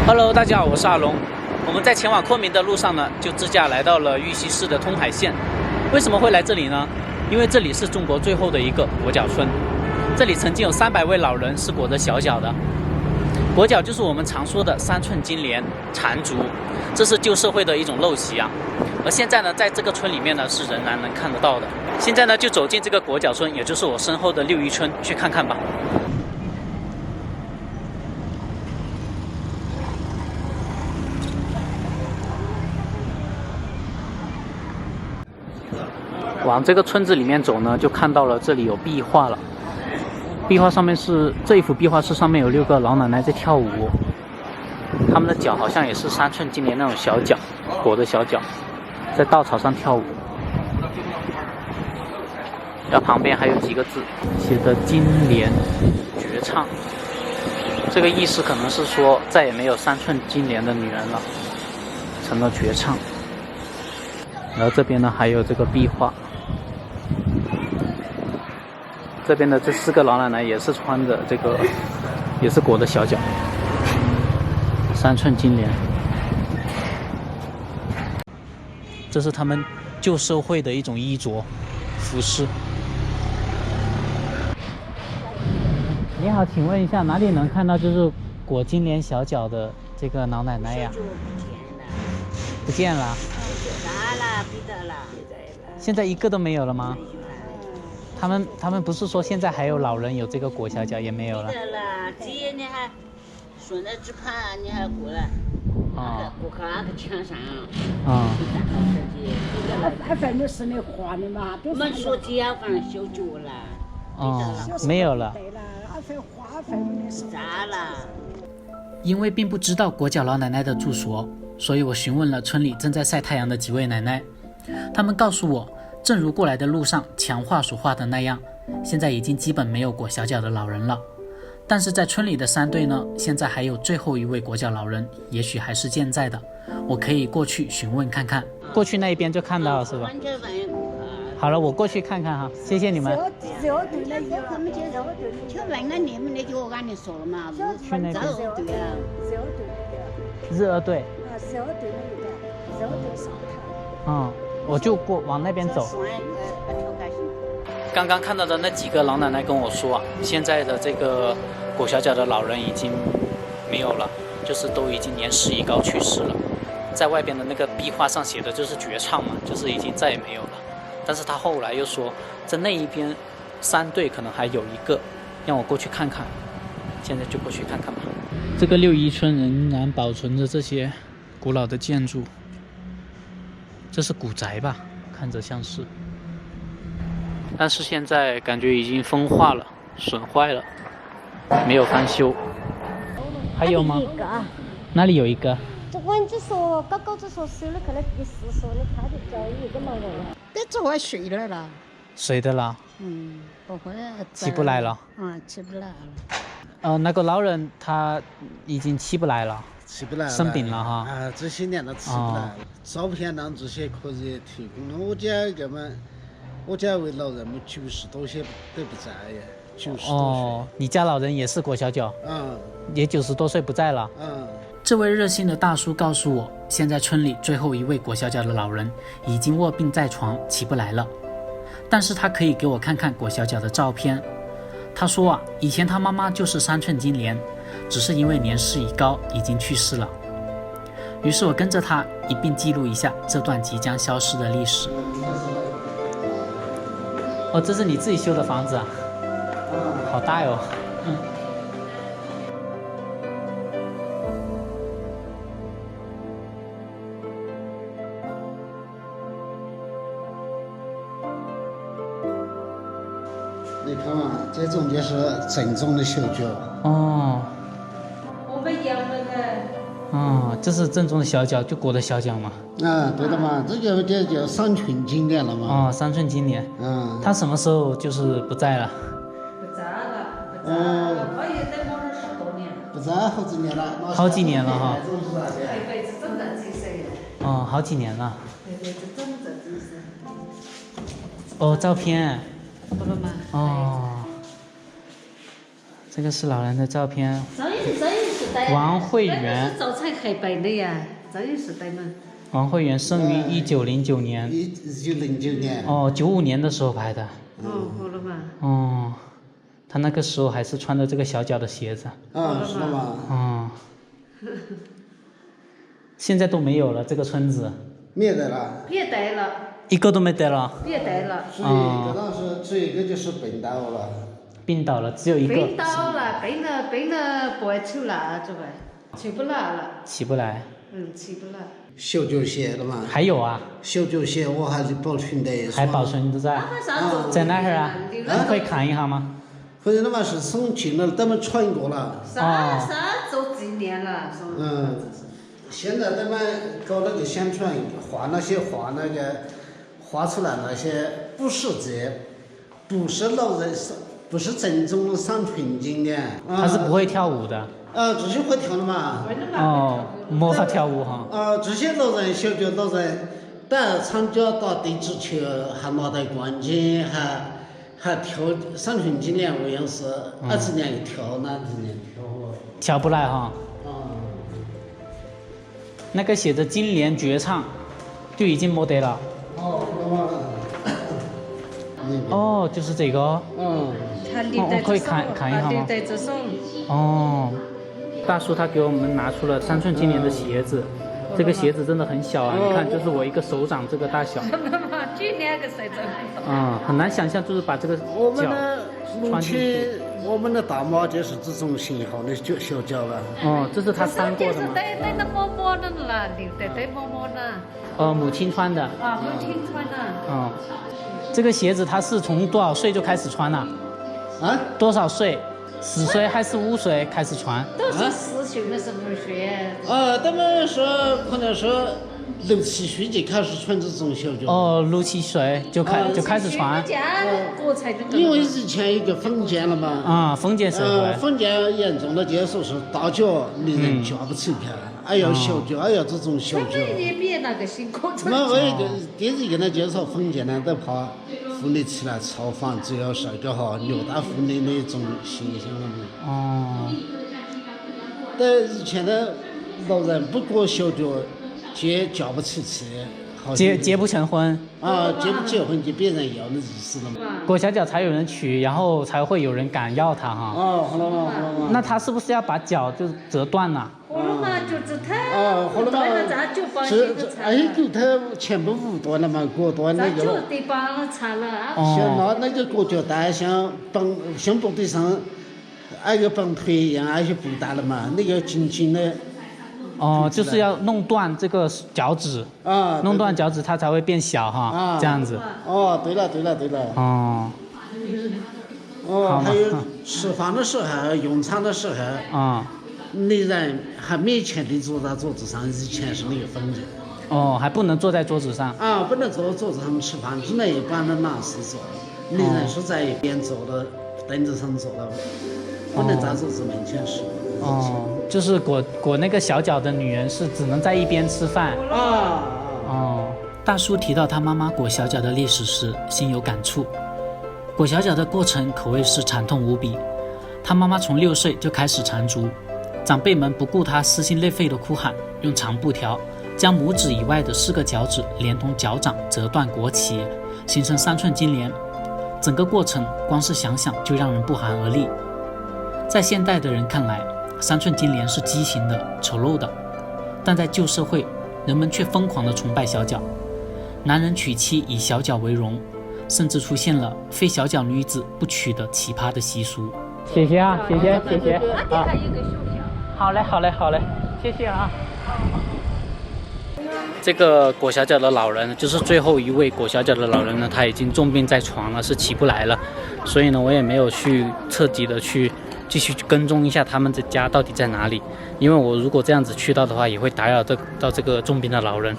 Hello， 大家好，我是阿龙。我们在前往昆明的路上呢，就自驾来到了玉溪市的通海县。为什么会来这里呢？因为这里是中国最后的一个裹脚村，这里曾经有300位老人是裹着小脚的。裹脚就是我们常说的3寸金莲、缠足，这是旧社会的一种陋习啊。而现在呢，在这个村里面呢，是仍然能看得到的。现在呢，就走进这个裹脚村，也就是我身后的六一村，去看看吧。往这个村子里面走呢，就看到了这里有壁画了。壁画上面是这一幅壁画是上面有6个老奶奶在跳舞，他们的脚好像也是3寸金莲那种小脚，裹着小脚，在稻草上跳舞。然后旁边还有几个字写的“金莲绝唱”，这个意思可能是说再也没有3寸金莲的女人了，成了绝唱。然后这边呢还有这个壁画。这边的这4个老奶奶也是穿着这个，也是裹着小脚，3寸金莲。这是他们旧社会的一种衣着服饰。你好，请问一下，哪里能看到就是裹金莲小脚的这个老奶奶呀？不见了。现在一个都没有了吗？他们不是说现在还有老人有这个裹小脚，也没有了。这你还顺着只盘，你还过来，过看那个墙上。反正是那画的嘛。我们说这样反正修脚了。没有了。咋了？因为并不知道裹脚老奶奶的住所，所以我询问了村里正在晒太阳的几位奶奶，他们告诉我，正如过来的路上墙画所画的那样，现在已经基本没有裹小脚的老人了。但是在村里的山队呢，现在还有最后一位裹脚老人，也许还是健在的，我可以过去询问看看。过去那一边就看到了是吧？好了，我过去看看哈，谢谢你们。就问了你们那句我跟你说了嘛，去那边。日俄队。日俄队那边，日俄队上头。我就往那边走。刚刚看到的那几个老奶奶跟我说啊，现在的这个裹小脚的老人已经没有了，就是都已经年事已高去世了。在外边的那个壁画上写的就是绝唱嘛，就是已经再也没有了。但是他后来又说，在那一边山队可能还有一个，让我过去看看。现在就过去看看吧。这个六一村仍然保存着这些古老的建筑。这是古宅吧，看着像是，但是现在感觉已经风化了，损坏了，没有翻修。还有吗？哪里有一个？这蚊子说高高子说收了，可能第4说的，他就叫有一个老人了。这昨晚睡了啦。睡的了。不会。起不来了。起不来了。那个老人他已经起不来了。起不来了，生病了哈。这些年都起不来了。照片上这些可以提供的，我家一位老人90多岁都不在呀，90多岁。你家老人也是裹小脚？也90多岁不在了。这位热心的大叔告诉我，现在村里最后一位裹小脚的老人已经卧病在床，起不来了。但是他可以给我看看裹小脚的照片。他说以前他妈妈就是3寸金莲，只是因为年事已高，已经去世了。于是我跟着他一并记录一下这段即将消失的历史。这是你自己修的房子啊？好大哟。你看嘛，这种就是正宗的小脚。我们养的这是正宗的小脚，就裹的小脚嘛。对的嘛，这就叫3寸金莲了嘛。3寸金莲。他什么时候就是不在了？不在了。他也在我这10多年了。不在好几年了。好几年了哈。他一辈子整在这些。好几年了。一辈子整在这些。照片。不了吗？这个是老人的照片。这也是王慧媛。早产黑白的呀，这也是对吗？王慧媛生于1909年。1909年。哦，95年的时候拍的。哦，好了嘛。哦，他那个时候还是穿着这个小脚的鞋子。是的嘛。嗯。现在都没有了，这个村子。没得了。别带了。一个都没得了。别带了。只有一个当时，只有一个就是病倒了。病倒了，只有一个。病倒了，病了，不爱走了，这个起不来了。起不来。起不来。小脚鞋了嘛？还有啊。小脚鞋我还是保存的。还保存着在。在哪儿啊？你可以看一下吗？或者那么是送进了，他们传过了。啥做纪念了？现在他们搞那个宣传，画那个画出来那些不是不是老人，不是正宗的三寸金莲。他是不会跳舞的。这些会跳的嘛。哦，没法跳舞哈。这些老人小脚老人打参加打地质球，还拿到冠军，还跳三寸金莲我样是，2年一跳，那2年跳。跳不来哈。那个写着金莲绝唱，就已经没得了。哦，就是这个。我可以看一下吗？哦，大叔他给我们拿出了3寸金莲的鞋子，这个鞋子真的很小啊，你看就是我一个手掌这个大小。就2个手掌。很难想象，就是把这个脚穿进去。我们的大妈就是这种型号的小脚了。这是他穿过的吗？对嬷嬷的了，对嬷嬷的。母亲穿的。母亲穿的。这个鞋子他是从多少岁就开始穿了？多少岁？4岁还是5岁开始穿？都是4岁的时候学。他们说可能说6、7岁就开始穿这种小脚。6、7岁就开始穿。因为以前有个封建了嘛。封建社会。封建严重的接受是大脚女人嫁不出去，还要小脚，还要这种小脚。也比那个辛苦。我一个第一个呢介绍封建呢，都怕妇女起来造反，主要是个虐待妇女的一种形象了。但以前的老人不裹小脚，嫁不出去。结不成婚。结不结婚就别人要的意思了嘛。裹小脚才有人娶，然后才会有人敢要他哈。好了嘛。那他是不是要把脚就折断了？好了嘛，就是他。好了嘛。就他全部无断了嘛，割断那个。就得把它拆了啊。像那个裹脚带像脖子上那个绑腿一样，那些布带了嘛，那个紧紧的。就是要弄断这个脚趾。弄断脚趾它才会变小哈。这样子。对了。还有吃饭的时候，用餐的时候。女人还勉强地坐在桌子上，以前是那个封建。还不能坐在桌子上。不能坐在桌子上吃饭，只能一般的男士坐。女人是在一边坐的，凳子上坐的，不能在桌子面前吃。就是裹那个小脚的女人是只能在一边吃饭。大叔提到他妈妈裹小脚的历史时，心有感触。裹小脚的过程可谓是惨痛无比。他妈妈从6岁就开始缠足，长辈们不顾他撕心裂肺的哭喊，用长布条将拇指以外的4个脚趾连同脚掌折断裹起，形成3寸金莲。整个过程光是想想就让人不寒而栗。在现代的人看来，3寸金莲是畸形的、丑陋的，但在旧社会，人们却疯狂地崇拜小脚。男人娶妻以小脚为荣，甚至出现了非小脚女子不娶的奇葩的习俗。谢谢啊，谢谢。好嘞，谢谢啊。这个裹小脚的老人，就是最后一位裹小脚的老人呢，他已经重病在床了，是起不来了。所以呢，我也没有去彻底的去继续跟踪一下他们的家到底在哪里，因为我如果这样子去到的话，也会打扰到这个重病的老人。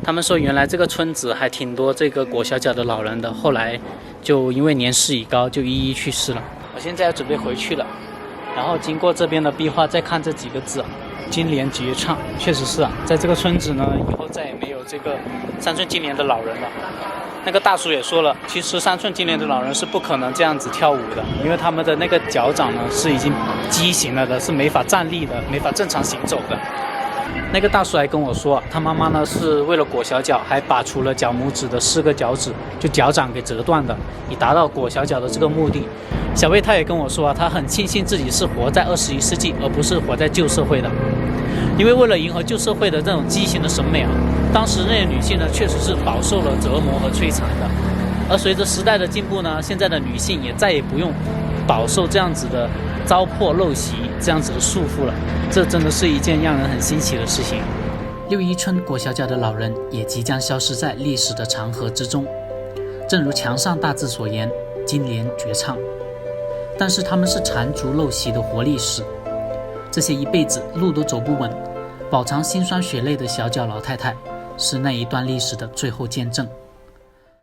他们说原来这个村子还挺多这个裹小脚的老人的，后来就因为年事已高，就一一去世了。我现在要准备回去了，然后经过这边的壁画，再看这几个字，金莲绝唱，确实是啊，在这个村子呢，以后再也没有这个3寸金莲的老人了。那个大叔也说了，其实3寸金莲的老人是不可能这样子跳舞的，因为他们的那个脚掌呢是已经畸形了的，是没法站立的，没法正常行走的。那个大叔还跟我说，他妈妈呢是为了裹小脚，还拔除了脚拇指的4个脚趾，就脚掌给折断的，以达到裹小脚的这个目的。小魏他也跟我说啊，他很庆幸自己是活在21世纪，而不是活在旧社会的，因为为了迎合旧社会的这种畸形的审美啊，当时那些女性呢确实是饱受了折磨和摧残的。而随着时代的进步呢，现在的女性也再也不用饱受这样子的糟粕陋习这样子的束缚了，这真的是一件让人很欣喜的事情。六一村裹小脚的老人也即将消失在历史的长河之中，正如墙上大字所言，金莲绝唱。但是他们是缠足陋习的活历史，这些一辈子路都走不稳，饱尝辛酸血泪的小脚老太太，是那一段历史的最后见证。